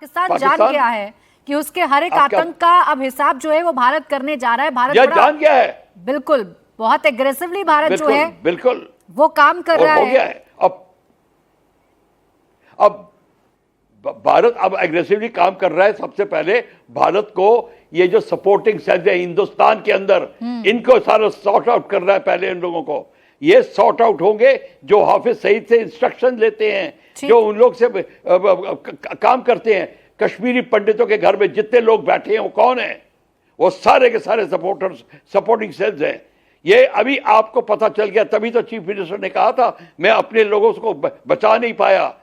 पाकिस्तान जान गया है कि उसके हर एक आतंक का अब हिसाब जो है वो भारत करने जा रहा है। भारत जान गया है, बिल्कुल, बहुत एग्रेसिवली भारत जो है बिल्कुल वो काम कर रहा हो गया है। अब भारत अब एग्रेसिवली काम कर रहा है। सबसे पहले भारत को ये जो सपोर्टिंग सेल्स है हिंदुस्तान के अंदर, इनको सारा सॉर्ट आउट कर रहा है। पहले इन लोगों को ये सॉर्ट आउट होंगे जो हाफिज सईद से इंस्ट्रक्शन लेते हैं, जो उन लोग से काम करते हैं। कश्मीरी पंडितों के घर में जितने लोग बैठे हैं वो कौन है? वो सारे के सारे सपोर्टिंग सेल्स हैं। ये अभी आपको पता चल गया, तभी तो चीफ मिनिस्टर ने कहा था मैं अपने लोगों को बचा नहीं पाया,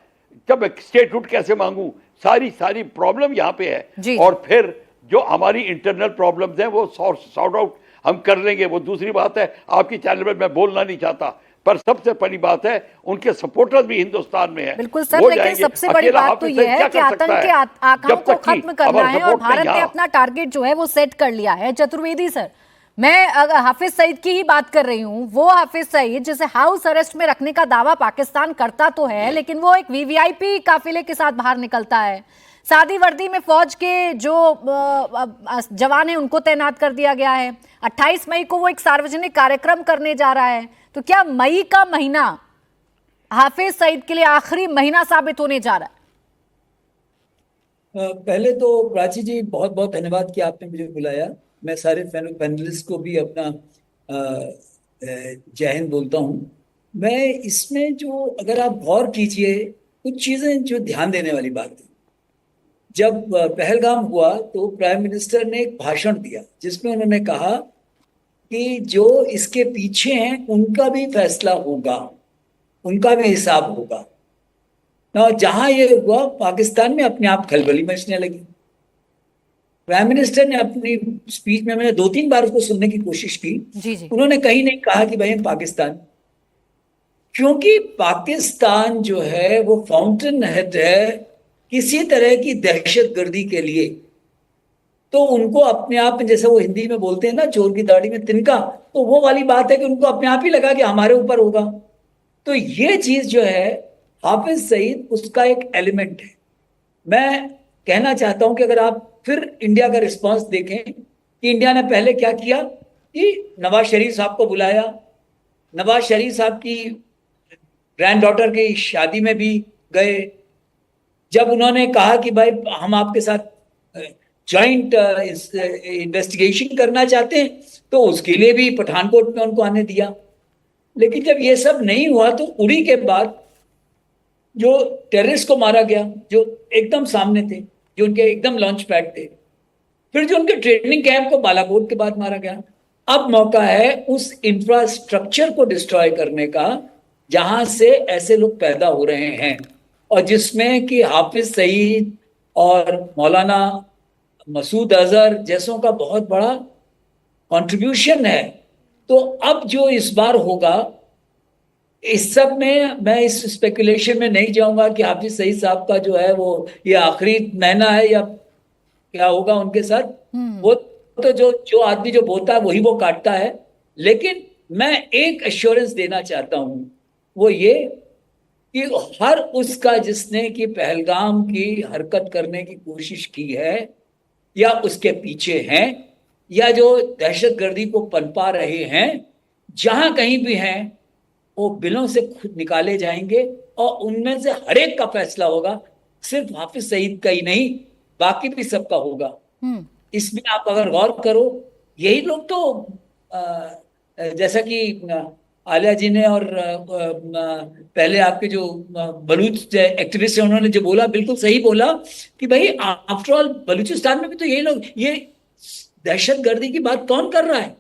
तब स्टेटहुड कैसे मांगू। सारी प्रॉब्लम यहाँ पे है। और फिर जो हमारी इंटरनल प्रॉब्लम्स हैं वो सॉर्ट आउट हम कर लेंगे, वो दूसरी बात है। आपकी चैनल में मैं बोलना नहीं चाहता, पर सबसे बड़ी बात है उनके सपोर्टर्स भी हिंदुस्तान में हैं। बिल्कुल सर, लेकिन सबसे बड़ी बात तो ये है कि आतंक के आकाओं को खत्म करना है और भारत ने अपना टारगेट जो है वो सेट कर लिया है। चतुर्वेदी सर, मैं अगर हाफिज सईद की ही बात कर रही हूँ, वो हाफिज सईद जिसे हाउस अरेस्ट में रखने का दावा पाकिस्तान करता तो है, लेकिन वो एक वीवीआईपी काफिले के साथ बाहर निकलता है। सादी वर्दी में फौज के जो जवान हैं उनको तैनात कर दिया गया है। 28 मई को वो एक सार्वजनिक कार्यक्रम करने जा रहा है। तो क्या मई का महीना हाफिज सईद के लिए आखिरी महीना साबित होने जा रहा है? पहले तो प्राची जी बहुत बहुत धन्यवाद कि आपने मुझे बुलाया। मैं सारे पैनलिस्ट को भी अपना जय हिंद बोलता हूँ। मैं इसमें जो अगर आप गौर कीजिए कुछ चीजें जो ध्यान देने वाली बात है। जब पहलगाम हुआ तो प्राइम मिनिस्टर ने एक भाषण दिया जिसमें उन्होंने कहा कि जो इसके पीछे हैं उनका भी फैसला होगा, उनका भी हिसाब होगा ना। जहां ये हुआ पाकिस्तान में अपने आप खलबली मचने लगी। प्राइम मिनिस्टर ने अपनी स्पीच में, मैंने 2-3 बार उसको सुनने की कोशिश की, उन्होंने कहीं नहीं कहा कि भाई हम पाकिस्तान, क्योंकि पाकिस्तान जो है वो फाउंटेन हेड है किसी तरह की दहशतगर्दी के लिए। तो उनको अपने आप में, जैसे वो हिंदी में बोलते हैं ना, चोर की दाढ़ी में तिनका, तो वो वाली बात है कि उनको अपने आप ही लगा कि हमारे ऊपर होगा। तो ये चीज जो है हाफिज सईद उसका एक एलिमेंट है। मैं कहना चाहता हूं कि अगर आप फिर इंडिया का रिस्पांस देखें कि इंडिया ने पहले क्या किया कि नवाज शरीफ साहब को बुलाया, नवाज शरीफ साहब की ग्रैंड डॉटर की शादी में भी गए। जब उन्होंने कहा कि भाई हम आपके साथ जॉइंट इन्वेस्टिगेशन करना चाहते हैं, तो उसके लिए भी पठानकोट में उनको आने दिया। लेकिन जब ये सब नहीं हुआ तो उड़ी के बाद जो टेररिस्ट को मारा गया, जो एकदम सामने थे, जो उनके एकदम लॉन्च पैड थे, फिर जो उनके ट्रेनिंग कैंप को बालाकोट के बाद मारा गया। अब मौका है उस इंफ्रास्ट्रक्चर को डिस्ट्रॉय करने का जहां से ऐसे लोग पैदा हो रहे हैं और जिसमें कि हाफिज सईद और मौलाना मसूद अजहर जैसों का बहुत बड़ा कंट्रीब्यूशन है। तो अब जो इस बार होगा, इस सब में मैं इस स्पेकुलेशन में नहीं जाऊंगा कि हाफिज सईद साहब का जो है वो ये आखिरी महीना है या क्या होगा उनके साथ। वो तो जो आदमी जो बोता है वही वो काटता है। लेकिन मैं एक एश्योरेंस देना चाहता हूं, वो ये कि हर उसका जिसने कि पहलगाम की हरकत करने की कोशिश की है या उसके पीछे हैं या जो दहशतगर्दी को पनपा रहे हैं, जहां कहीं भी हैं, वो बिलों से खुद निकाले जाएंगे और उनमें से हर एक का फैसला होगा। सिर्फ हाफिज सईद का ही नहीं, बाकी भी सबका होगा। इसमें आप अगर गौर करो, यही लोग तो जैसा कि आलिया जी ने और पहले आपके जो बलूच एक्टिविस्ट हैं उन्होंने जो बोला, बिल्कुल सही बोला कि भाई आफ्टर ऑल बलूचिस्तान में भी तो यही लोग, ये दहशतगर्दी की बात कौन कर रहा है?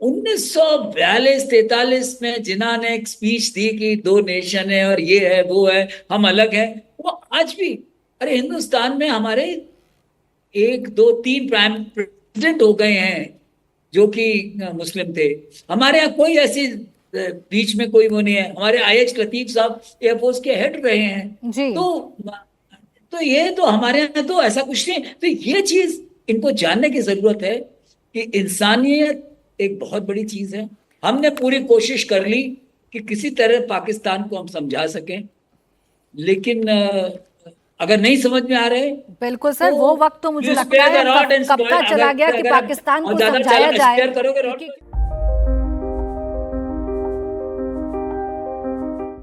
1942-43 में जिन्ना ने एक स्पीच दी कि 2 नेशन है और ये है वो है, हम अलग हैं, वो आज भी, अरे हिंदुस्तान में हमारे 1, 2, 3 प्राइम प्रेसिडेंट हो गए हैं जो कि मुस्लिम थे। हमारे यहाँ कोई ऐसी बीच में कोई वो नहीं है। हमारे IH लतीफ साहब एयरफोर्स के हेड रहे हैं जी। तो ये तो हमारे यहाँ तो ऐसा कुछ नहीं। तो ये चीज इनको जानने की जरूरत है कि इंसानियत एक बहुत बड़ी चीज है। हमने पूरी कोशिश कर ली कि किसी तरह पाकिस्तान को हम समझा सकें, लेकिन अगर नहीं समझ में आ रहे बिल्कुल सर, वो वक्त तो मुझे you लगता spare the है rod and कब का spoil। चला गया कि अगर पाकिस्तान को ज्यादा समझाया spare जाए करोगे rod कि